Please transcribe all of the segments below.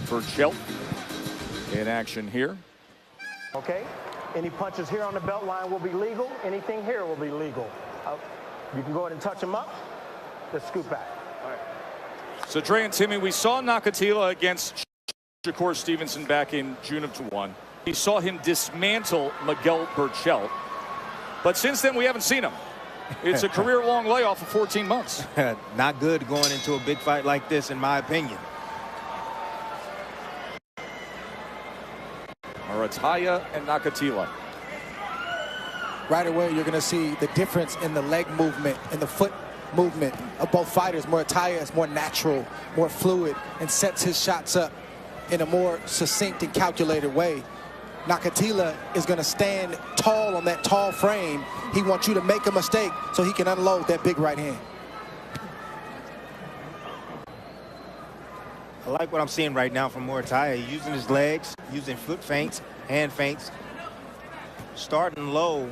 Burchelt in action here. Okay, any punches here on the belt line will be legal. Anything here will be legal. You can go ahead and touch them up. Let's scoot back. All right. So Dre and Timmy, we saw Nakathila against Shakur Stevenson back in June of 2021. We saw him dismantle Miguel Burchelt. But since then, we haven't seen him. It's a career-long layoff of 14 months. Not good going into a big fight like this, in my opinion. Muratalla and Nakathila. Right away, you're going to see the difference in the leg movement and the foot movement of both fighters. Muratalla is more natural, more fluid, and sets his shots up in a more succinct and calculated way. Nakathila is going to stand tall on that tall frame. He wants you to make a mistake so he can unload that big right hand. I like what I'm seeing right now from Muratalla. Using his legs, using foot feints, hand feints. Starting low.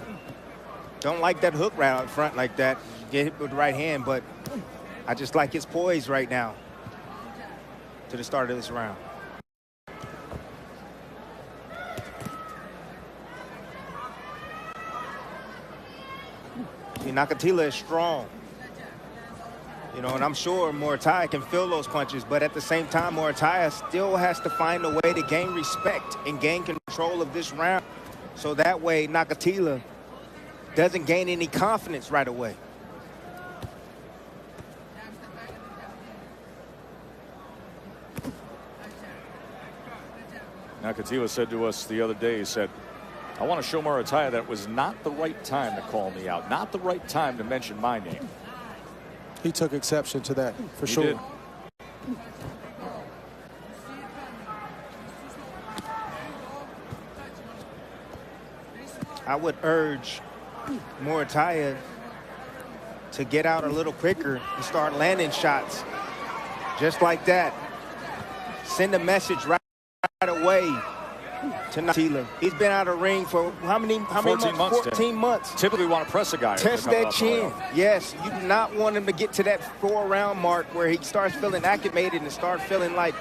Don't like that hook right out front like that. Get hit with the right hand, but I just like his poise right now to the start of this round. Nakathila is strong. You know, and I'm sure Muratalla can feel those punches, but at the same time, Muratalla still has to find a way to gain respect and gain control of this round. So that way, Nakathila doesn't gain any confidence right away. Nakathila said to us the other day, he said, I want to show Muratalla that it was not the right time to call me out, not the right time to mention my name. He took exception to that, for sure. Did. I would urge Muratalla to get out a little quicker and start landing shots just like that. Send a message right away to Nakathila. He's been out of the ring for how many months? 14 months. Typically, we want to press a guy. Test that chin. Yes, you do not want him to get to that 4-round mark where he starts feeling acclimated and start feeling like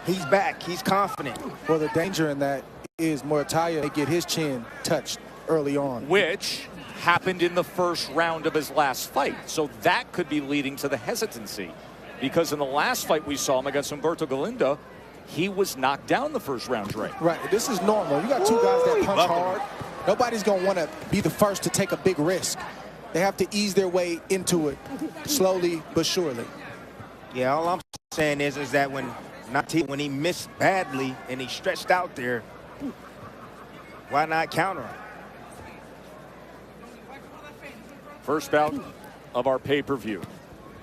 he's back, he's confident. Well, the danger in that is Muratalla may get his chin touched early on. Which happened in the first round of his last fight. So that could be leading to the hesitancy. Because in the last fight we saw him against Humberto Galindo, he was knocked down the first round, Dre. Right, this is normal. You got two guys that punch hard. Nobody's going to want to be the first to take a big risk. They have to ease their way into it slowly but surely. Yeah, all I'm saying is that when he missed badly and he stretched out there, why not counter him? First bout of our pay-per-view.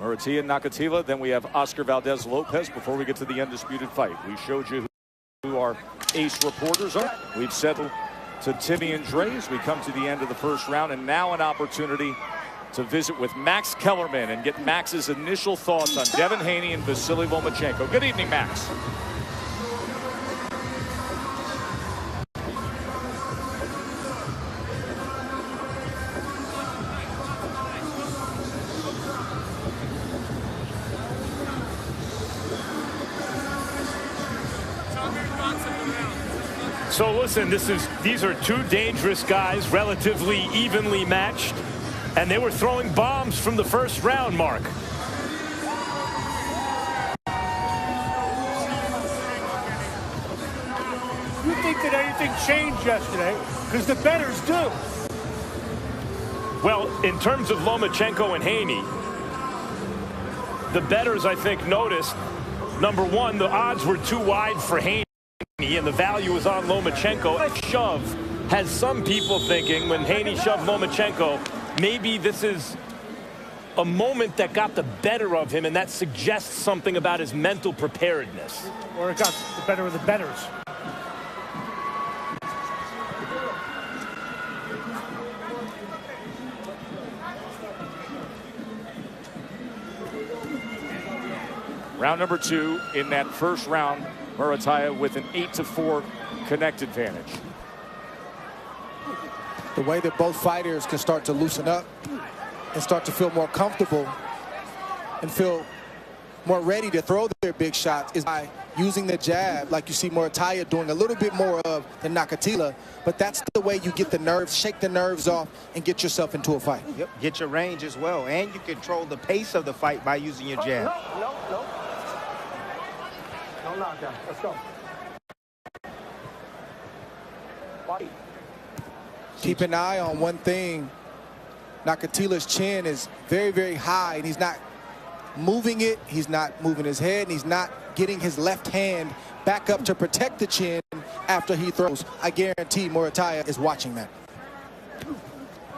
Muratalla and Nakathila, then we have Oscar Valdez-Lopez before we get to the undisputed fight. We showed you who our ace reporters are. We've settled to Timmy and Dre as we come to the end of the first round, and now an opportunity to visit with Max Kellerman and get Max's initial thoughts on Devin Haney and Vasily Lomachenko. Good evening, Max. So listen, these are two dangerous guys, relatively evenly matched, and they were throwing bombs from the first round, Mark. You think that anything changed yesterday? Because the bettors do. Well, in terms of Lomachenko and Haney, the bettors, I think, noticed, number one, the odds were too wide for Haney, and the value is on Lomachenko. That shove has some people thinking, when Haney shoved Lomachenko, maybe this is a moment that got the better of him, and that suggests something about his mental preparedness. Or it got the better of the bettors. Round number two. In that first round, Muratalla with an 8-4 connect advantage. The way that both fighters can start to loosen up and start to feel more comfortable and feel more ready to throw their big shots is by using the jab like you see Muratalla doing a little bit more of than Nakathila, but that's the way you get the nerves, shake the nerves off, and get yourself into a fight. Yep, get your range as well, and you control the pace of the fight by using your jab. No. No knockdown. Let's go. Fight. Keep an eye on one thing. Nakathila's chin is very, very high, and he's not moving it. He's not moving his head, and he's not getting his left hand back up to protect the chin after he throws. I guarantee Muratalla is watching that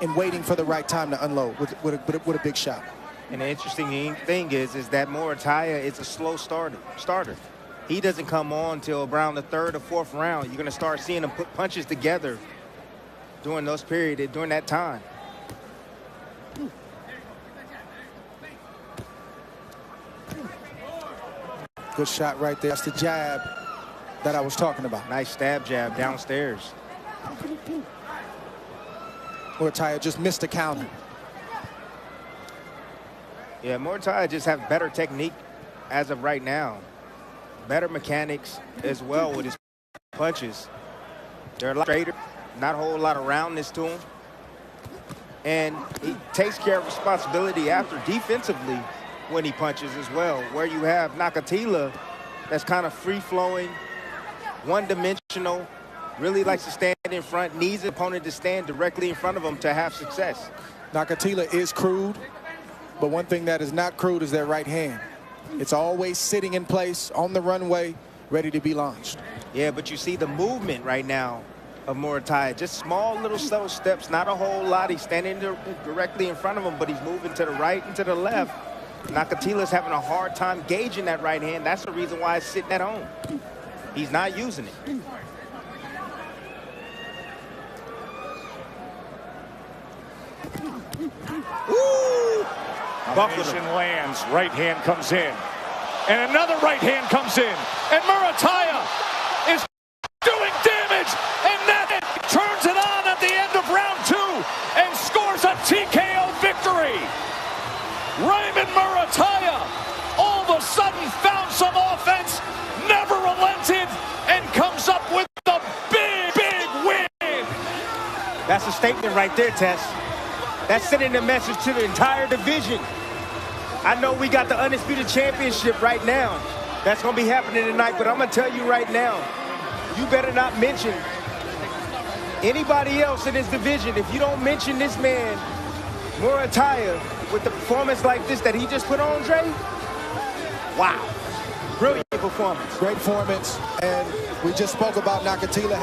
and waiting for the right time to unload with a big shot. And the interesting thing is that Muratalla is a slow starter. He doesn't come on till around the 3rd or 4th round. You're going to start seeing him put punches together during that time. Good shot right there. That's the jab that I was talking about. Nice stab jab downstairs. Muratalla just missed a counter. Yeah, Muratalla just have better technique as of right now. Better mechanics as well with his punches. They're a lot straighter, not a whole lot of roundness to him. And he takes care of responsibility after defensively when he punches as well, where you have Nakathila that's kind of free-flowing, one-dimensional, really likes to stand in front, needs the opponent to stand directly in front of him to have success. Nakathila is crude, but one thing that is not crude is their right hand. It's always sitting in place on the runway, ready to be launched. Yeah, but you see the movement right now of Muratalla, just small little slow steps, not a whole lot. He's standing directly in front of him, but he's moving to the right and to the left. Nakathila's having a hard time gauging that right hand. That's the reason why it's sitting at home. He's not using it. Ooh! Combination lands, right hand comes in. And another right hand comes in. And Muratalla is doing damage. And that turns it on at the end of round 2 and scores a TKO victory. Raymond Muratalla all of a sudden found some offense, never relented, and comes up with a big, big win. That's a statement right there, Tess. That's sending a message to the entire division. I know we got the Undisputed Championship right now. That's going to be happening tonight, but I'm going to tell you right now, you better not mention anybody else in this division. If you don't mention this man, Muratalla, with the performance like this that he just put on, Dre, wow. Brilliant performance. Great performance, and we just spoke about Nakathila